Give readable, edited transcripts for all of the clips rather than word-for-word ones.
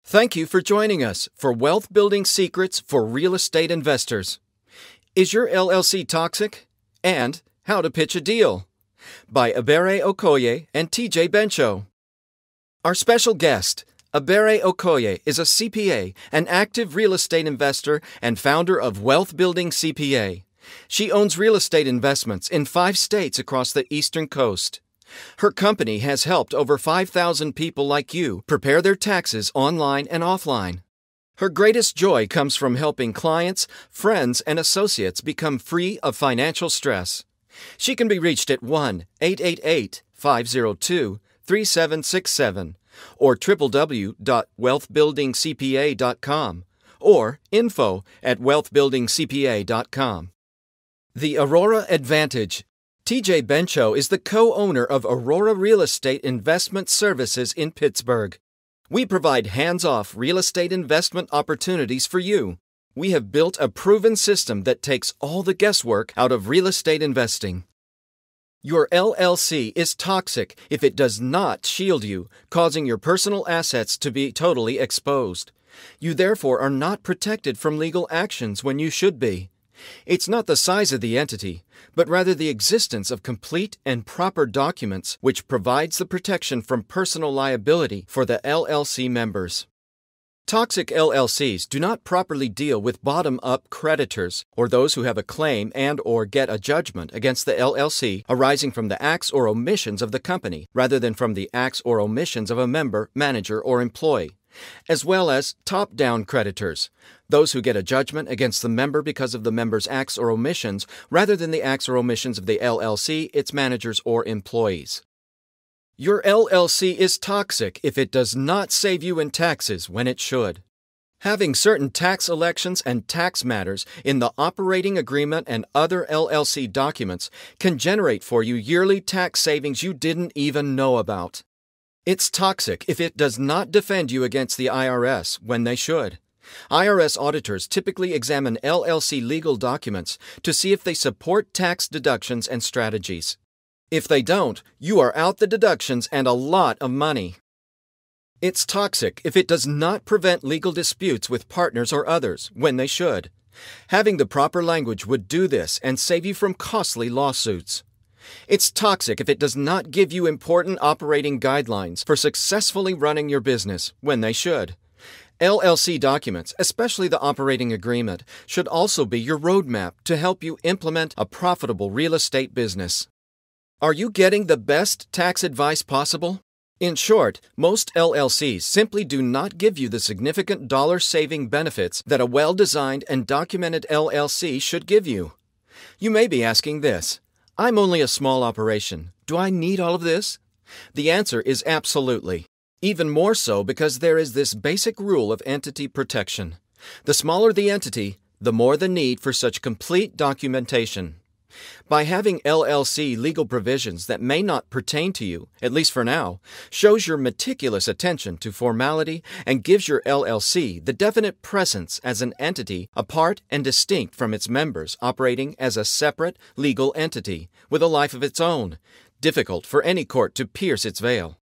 Thank you for joining us for Wealth Building Secrets for Real Estate Investors. Is your LLC toxic? And How to Pitch a Deal by Abere Okoye and TJ Bencho. Our special guest, Abere Okoye, is a CPA, an active real estate investor, and founder of Wealth Building CPA. She owns real estate investments in 5 states across the Eastern Coast. Her company has helped over 5,000 people like you prepare their taxes online and offline. Her greatest joy comes from helping clients, friends, and associates become free of financial stress. She can be reached at 1-888-502-3767 or www.wealthbuildingcpa.com or info@wealthbuildingcpa.com. The Aurora Advantage. TJ Bencho is the co-owner of Aurora Real Estate Investment Services in Pittsburgh. We provide hands-off real estate investment opportunities for you. We have built a proven system that takes all the guesswork out of real estate investing. Your LLC is toxic if it does not shield you, causing your personal assets to be totally exposed. You therefore are not protected from legal actions when you should be. It's not the size of the entity, but rather the existence of complete and proper documents which provides the protection from personal liability for the LLC members. Toxic LLCs do not properly deal with bottom-up creditors or those who have a claim and/or get a judgment against the LLC arising from the acts or omissions of the company rather than from the acts or omissions of a member, manager, or employee, as well as top-down creditors, those who get a judgment against the member because of the member's acts or omissions rather than the acts or omissions of the LLC, its managers, or employees. Your LLC is toxic if it does not save you in taxes when it should. Having certain tax elections and tax matters in the operating agreement and other LLC documents can generate for you yearly tax savings you didn't even know about. It's toxic if it does not defend you against the IRS when they should. IRS auditors typically examine LLC legal documents to see if they support tax deductions and strategies. If they don't, you are out the deductions and a lot of money. It's toxic if it does not prevent legal disputes with partners or others when they should. Having the proper language would do this and save you from costly lawsuits. It's toxic if it does not give you important operating guidelines for successfully running your business when they should. LLC documents, especially the operating agreement, should also be your roadmap to help you implement a profitable real estate business. Are you getting the best tax advice possible? In short, most LLCs simply do not give you the significant dollar-saving benefits that a well-designed and documented LLC should give you. You may be asking this: I'm only a small operation. Do I need all of this? The answer is absolutely. Even more so because there is this basic rule of entity protection. The smaller the entity, the more the need for such complete documentation. By having LLC legal provisions that may not pertain to you, at least for now, shows your meticulous attention to formality and gives your LLC the definite presence as an entity apart and distinct from its members operating as a separate legal entity with a life of its own, difficult for any court to pierce its veil.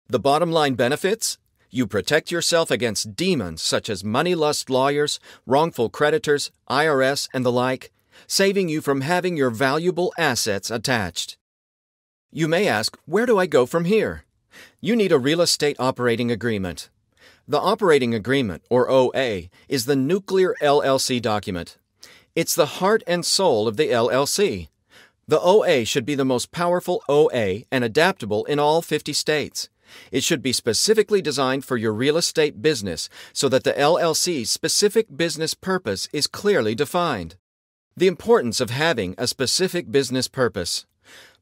The bottom line benefits? You protect yourself against demons such as money lust lawyers, wrongful creditors, IRS, and the like, saving you from having your valuable assets attached. You may ask, where do I go from here? You need a real estate operating agreement. The operating agreement, or OA, is the nuclear LLC document. It's the heart and soul of the LLC. The OA should be the most powerful OA and adaptable in all 50 states. It should be specifically designed for your real estate business so that the LLC's specific business purpose is clearly defined. The importance of having a specific business purpose.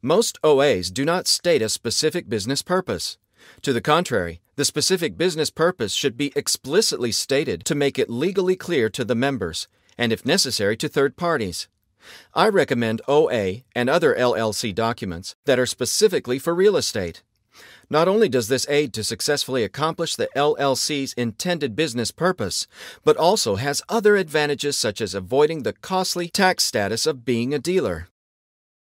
Most OAs do not state a specific business purpose. To the contrary, the specific business purpose should be explicitly stated to make it legally clear to the members, and if necessary to third parties. I recommend OA and other LLC documents that are specifically for real estate. Not only does this aid to successfully accomplish the LLC's intended business purpose, but also has other advantages such as avoiding the costly tax status of being a dealer.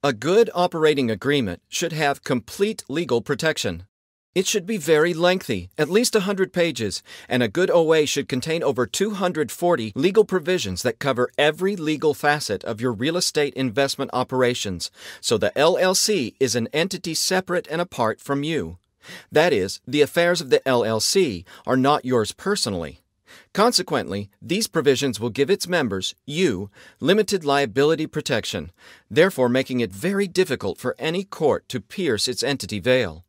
A good operating agreement should have complete legal protection. It should be very lengthy, at least 100 pages, and a good OA should contain over 240 legal provisions that cover every legal facet of your real estate investment operations, so the LLC is an entity separate and apart from you. That is, the affairs of the LLC are not yours personally. Consequently, these provisions will give its members, you, limited liability protection, therefore making it very difficult for any court to pierce its entity veil.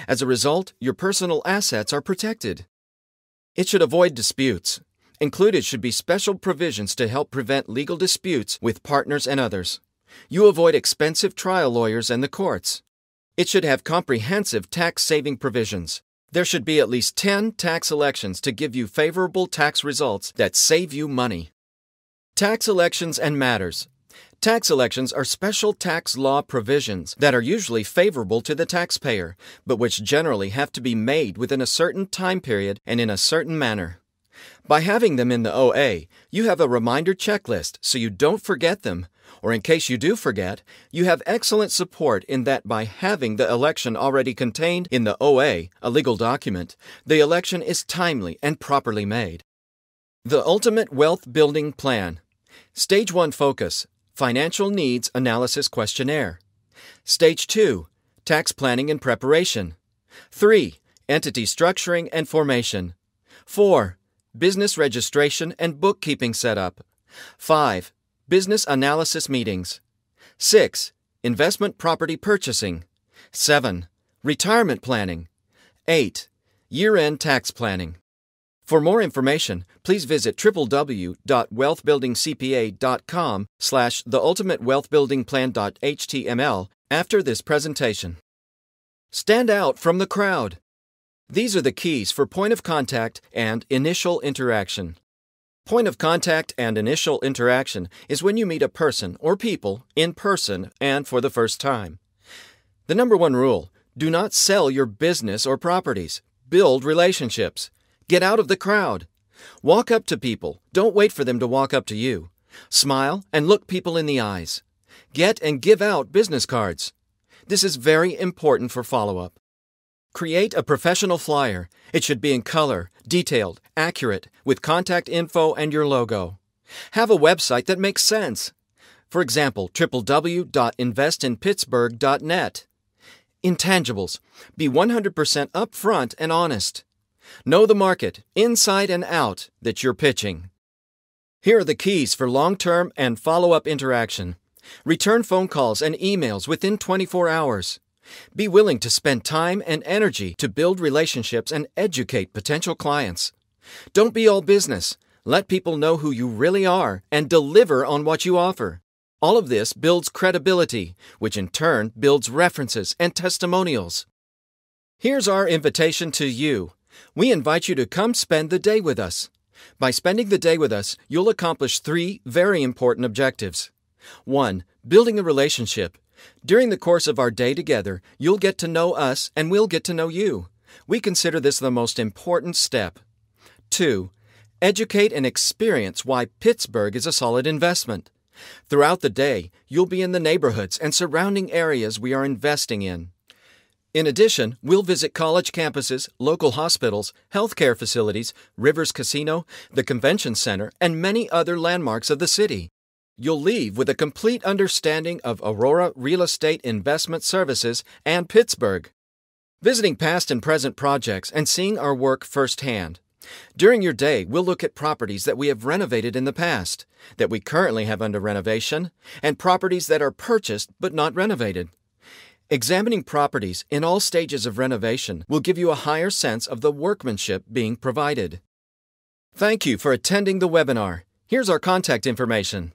As a result, your personal assets are protected. It should avoid disputes. Included should be special provisions to help prevent legal disputes with partners and others. You avoid expensive trial lawyers and the courts. It should have comprehensive tax-saving provisions. There should be at least 10 tax elections to give you favorable tax results that save you money. Tax elections and matters. Tax elections are special tax law provisions that are usually favorable to the taxpayer, but which generally have to be made within a certain time period and in a certain manner. By having them in the OA, you have a reminder checklist so you don't forget them, or in case you do forget, you have excellent support in that by having the election already contained in the OA, a legal document, the election is timely and properly made. The Ultimate Wealth Building Plan. Stage 1 focus. Financial Needs Analysis Questionnaire. Stage 2, Tax Planning and Preparation. 3, Entity Structuring and Formation. 4, Business Registration and Bookkeeping Setup. 5, Business Analysis Meetings. 6, Investment Property Purchasing. 7, Retirement Planning. 8, Year-End Tax Planning. For more information, please visit www.wealthbuildingcpa.com/theultimatewealthbuildingplan.html after this presentation. Stand out from the crowd. These are the keys for point of contact and initial interaction. Point of contact and initial interaction is when you meet a person or people in person and for the first time. The number one rule: do not sell your business or properties. Build relationships. Get out of the crowd. Walk up to people. Don't wait for them to walk up to you. Smile and look people in the eyes. Get and give out business cards. This is very important for follow-up. Create a professional flyer. It should be in color, detailed, accurate, with contact info and your logo. Have a website that makes sense. For example, www.investinpittsburgh.net. Intangibles. Be 100% upfront and honest. Know the market, inside and out, that you're pitching. Here are the keys for long-term and follow-up interaction. Return phone calls and emails within 24 hours. Be willing to spend time and energy to build relationships and educate potential clients. Don't be all business. Let people know who you really are and deliver on what you offer. All of this builds credibility, which in turn builds references and testimonials. Here's our invitation to you. We invite you to come spend the day with us. By spending the day with us, you'll accomplish 3 very important objectives. 1. Building a relationship. During the course of our day together, you'll get to know us and we'll get to know you. We consider this the most important step. 2. Educate and experience why Pittsburgh is a solid investment. Throughout the day, you'll be in the neighborhoods and surrounding areas we are investing in. In addition, we'll visit college campuses, local hospitals, healthcare facilities, Rivers Casino, the Convention Center, and many other landmarks of the city. You'll leave with a complete understanding of Aurora Real Estate Investment Services and Pittsburgh. Visiting past and present projects and seeing our work firsthand. During your day, we'll look at properties that we have renovated in the past, that we currently have under renovation, and properties that are purchased but not renovated. Examining properties in all stages of renovation will give you a higher sense of the workmanship being provided. Thank you for attending the webinar. Here's our contact information.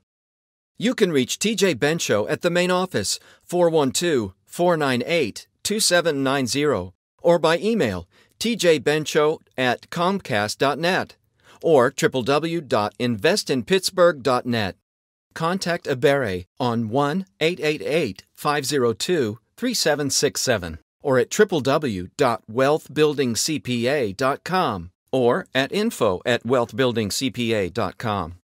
You can reach TJ Bencho at the main office, 412-498-2790, or by email, tjbencho@comcast.net, or www.investinpittsburgh.net. Contact Abere on 1-888-502-3767 or at www.wealthbuildingcpa.com or at info@wealthbuildingcpa.com.